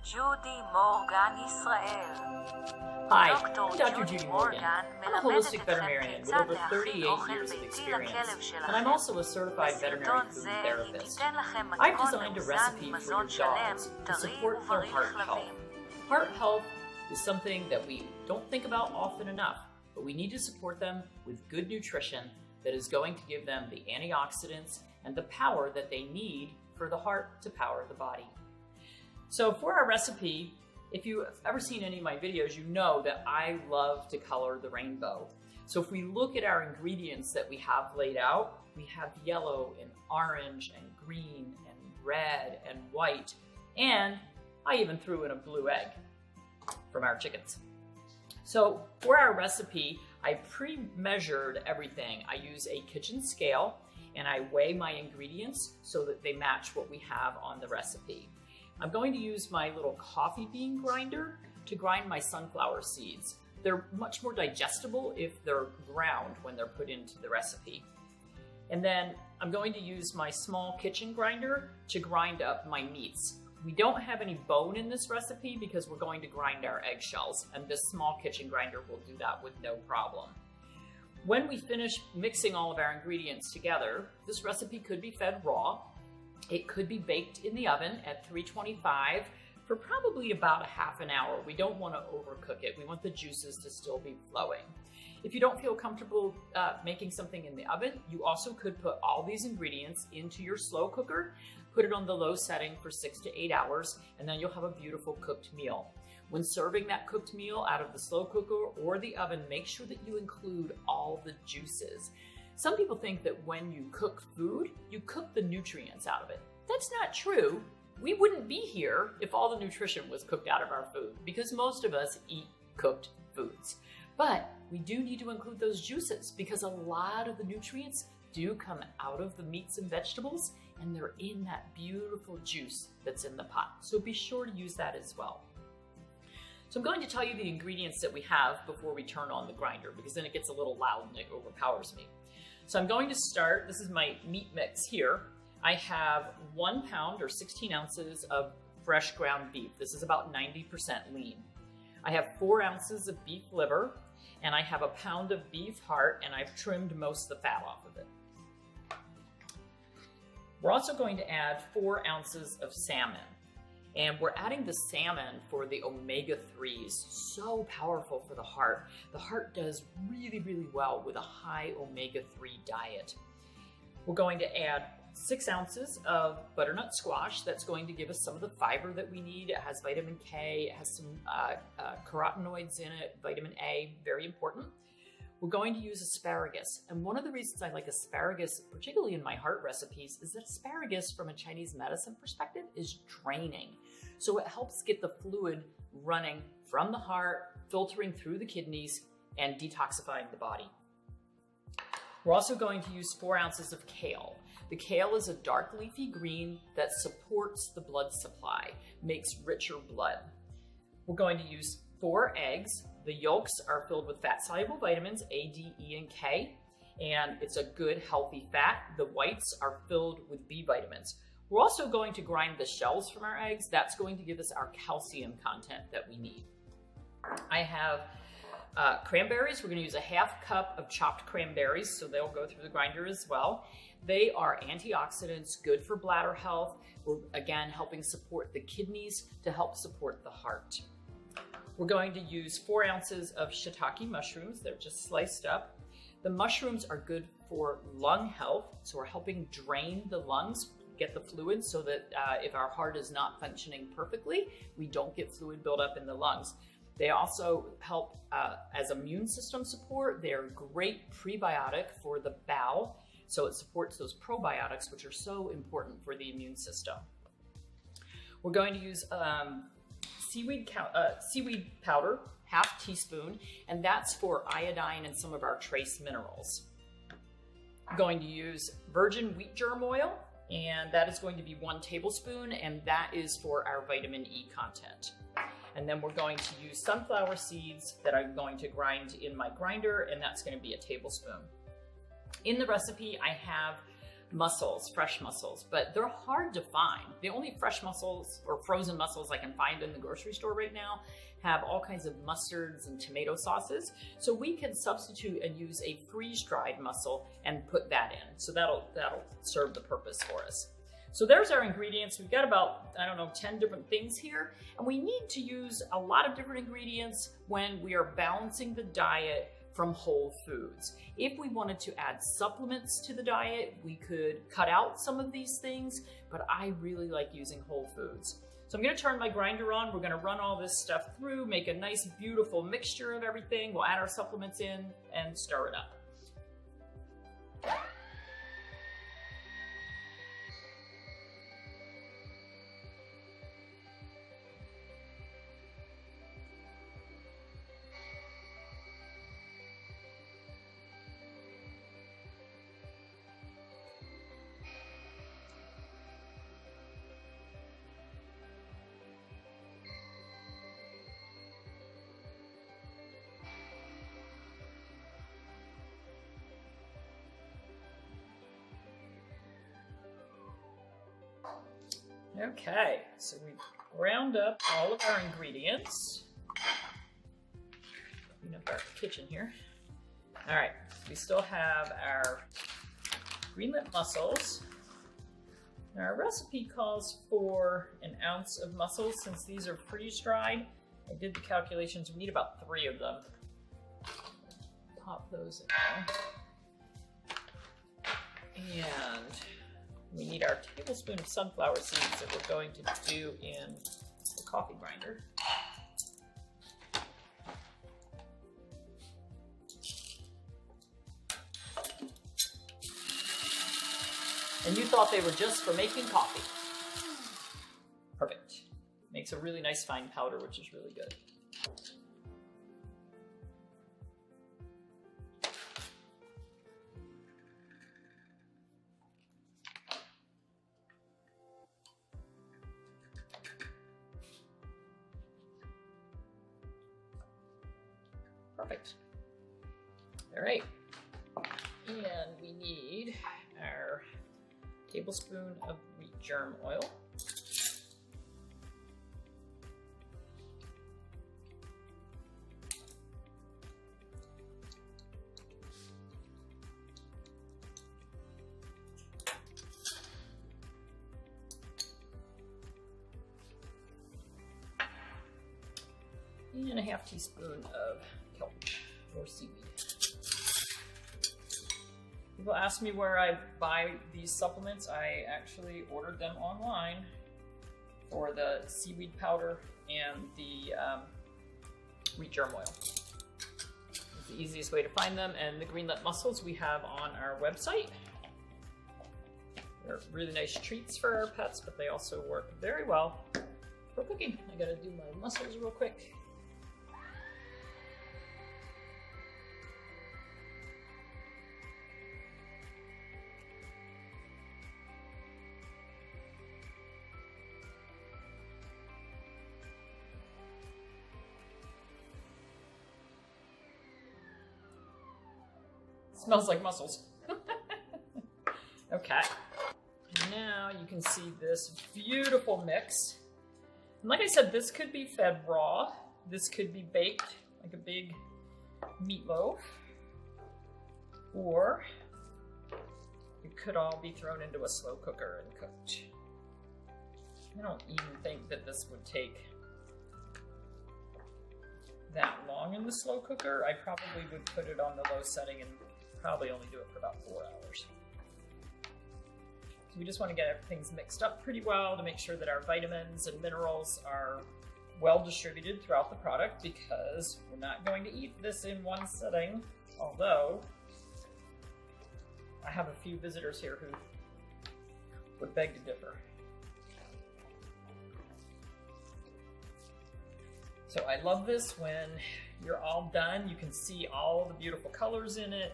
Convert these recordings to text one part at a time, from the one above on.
ג'ודי מורגן ישראל. Hi, I'm Dr. Judy Morgan. I'm a holistic veterinarian with over 38 years of experience, and I'm also a certified veterinary food therapist. I've designed a recipe for your dogs to support their heart health. Heart health is something that we don't think about often enough, but we need to support them with good nutrition that is going to give them the antioxidants and the power that they need for the heart to power the body. So for our recipe, if you've ever seen any of my videos, you know that I love to color the rainbow. So if we look at our ingredients that we have laid out, we have yellow and orange and green and red and white, and I even threw in a blue egg from our chickens. So for our recipe, I pre-measured everything. I use a kitchen scale and I weigh my ingredients so that they match what we have on the recipe. I'm going to use my little coffee bean grinder to grind my sunflower seeds. They're much more digestible if they're ground when they're put into the recipe. And then I'm going to use my small kitchen grinder to grind up my meats. We don't have any bone in this recipe because we're going to grind our eggshells, and this small kitchen grinder will do that with no problem. When we finish mixing all of our ingredients together, this recipe could be fed raw. It could be baked in the oven at 325 for probably about a half an hour. We don't want to overcook it. We want the juices to still be flowing. If you don't feel comfortable making something in the oven, you also could put all these ingredients into your slow cooker, put it on the low setting for 6 to 8 hours, and then you'll have a beautiful cooked meal. When serving that cooked meal out of the slow cooker or the oven, make sure that you include all the juices. Some people think that when you cook food, you cook the nutrients out of it. That's not true. We wouldn't be here if all the nutrition was cooked out of our food, because most of us eat cooked foods. But we do need to include those juices because a lot of the nutrients do come out of the meats and vegetables, and they're in that beautiful juice that's in the pot. So be sure to use that as well. So I'm going to tell you the ingredients that we have before we turn on the grinder, because then it gets a little loud and it overpowers me. So I'm going to start, this is my meat mix here. I have 1 pound or 16 ounces of fresh ground beef. This is about 90% lean. I have 4 ounces of beef liver, and I have 1 pound of beef heart, and I've trimmed most of the fat off of it. We're also going to add 4 ounces of salmon. And we're adding the salmon for the omega-3s, so powerful for the heart. The heart does really, really well with a high omega-3 diet. We're going to add 6 ounces of butternut squash. That's going to give us some of the fiber that we need. It has vitamin K, it has some carotenoids in it, vitamin A, very important. We're going to use asparagus. And one of the reasons I like asparagus, particularly in my heart recipes, is that asparagus from a Chinese medicine perspective is draining. So it helps get the fluid running from the heart, filtering through the kidneys, and detoxifying the body. We're also going to use 4 ounces of kale. The kale is a dark leafy green that supports the blood supply, makes richer blood. We're going to use 4 eggs. The yolks are filled with fat-soluble vitamins A, D, E, and K, and it's a good, healthy fat. The whites are filled with B vitamins. We're also going to grind the shells from our eggs. That's going to give us our calcium content that we need. I have cranberries. We're going to use a 1/2 cup of chopped cranberries, so they'll go through the grinder as well. They are antioxidants, good for bladder health. We're, again, helping support the kidneys to help support the heart. We're going to use 4 ounces of shiitake mushrooms. They're just sliced up. The mushrooms are good for lung health, so we're helping drain the lungs, get the fluid so that if our heart is not functioning perfectly, we don't get fluid buildup in the lungs. They also help as immune system support. They're great prebiotic for the bowel, so it supports those probiotics, which are so important for the immune system. We're going to use seaweed powder, 1/2 teaspoon, and that's for iodine and some of our trace minerals. I'm going to use virgin wheat germ oil, and that is going to be 1 tablespoon, and that is for our vitamin E content. And then we're going to use sunflower seeds that I'm going to grind in my grinder, and that's going to be 1 tablespoon. In the recipe, I have mussels, fresh mussels, but they're hard to find. The only fresh mussels or frozen mussels I can find in the grocery store right now have all kinds of mustards and tomato sauces. So we can substitute and use a freeze-dried mussel and put that in. So that'll serve the purpose for us. So there's our ingredients. We've got about, I don't know, 10 different things here. And we need to use a lot of different ingredients when we are balancing the diet from whole foods. If we wanted to add supplements to the diet, we could cut out some of these things, but I really like using whole foods. So I'm gonna turn my grinder on. We're gonna run all this stuff through, make a nice, beautiful mixture of everything. We'll add our supplements in and stir it up. Okay, so we've ground up all of our ingredients. Clean up our kitchen here. All right, we still have our green lip mussels. Now our recipe calls for an ounce of mussels. Since these are freeze-dried, I did the calculations. We need about 3 of them. Pop those in there. And we need our tablespoon of sunflower seeds that we're going to do in the coffee grinder. And you thought they were just for making coffee. Perfect. Makes a really nice fine powder, which is really good. Perfect. All right. And we need our tablespoon of wheat germ oil. And a half teaspoon of kelp or seaweed. People ask me where I buy these supplements. I actually ordered them online for the seaweed powder and the wheat germ oil. It's the easiest way to find them. And the green lip mussels we have on our website. They're really nice treats for our pets, but they also work very well for cooking. I gotta do my mussels real quick. Smells like mussels. Okay. Now you can see this beautiful mix. And like I said, this could be fed raw. This could be baked like a big meatloaf. Or it could all be thrown into a slow cooker and cooked. I don't even think that this would take that long in the slow cooker. I probably would put it on the low setting and probably only do it for about 4 hours. So we just want to get things mixed up pretty well to make sure that our vitamins and minerals are well distributed throughout the product, because we're not going to eat this in one setting, although I have a few visitors here who would beg to differ. So I love this when you're all done. You can see all the beautiful colors in it.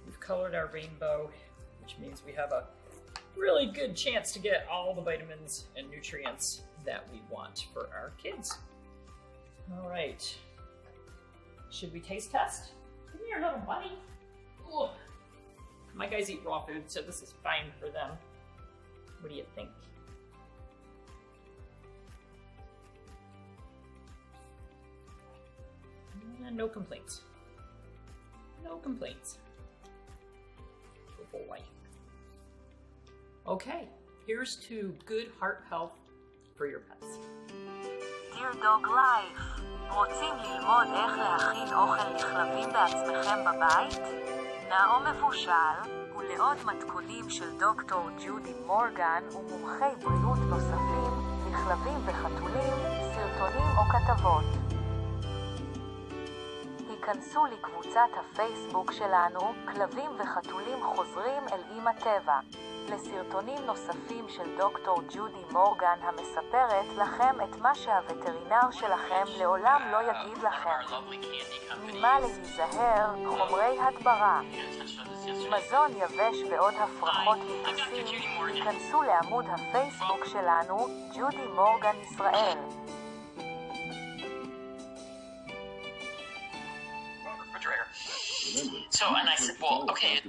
We've colored our rainbow, which means we have a really good chance to get all the vitamins and nutrients that we want for our kids. All right. Should we taste test? Come here, little buddy. Ooh. My guys eat raw food, so this is fine for them. What do you think? No complaints. No complaints. Good boy. Okay, here's to good heart health for your pets. Dear Dog Life, רוצים ללמוד איך להכין אוכל לכלבים בעצמכם בבית? נאו מבושל, ולעוד מתכונים של דוקטור ג'ודי מורגן ומומחי בריאות נוספים לכלבים וחתולים, סרטונים או כתבות. היכנסו לקבוצת הפייסבוק שלנו, כלבים וחתולים חוזרים אל אמא טבע. לסרטונים נוספים של דוקטור ג'ודי מורגן המספרת לכם את מה שהווטרינר שלכם לעולם לא יגיד לכם. ממה להיזהר, חומרי הדברה. מזון יבש ועוד הפרחות מכוסים, היכנסו לעמוד הפייסבוק שלנו, ג'ודי מורגן ישראל. So, and I said, well, okay.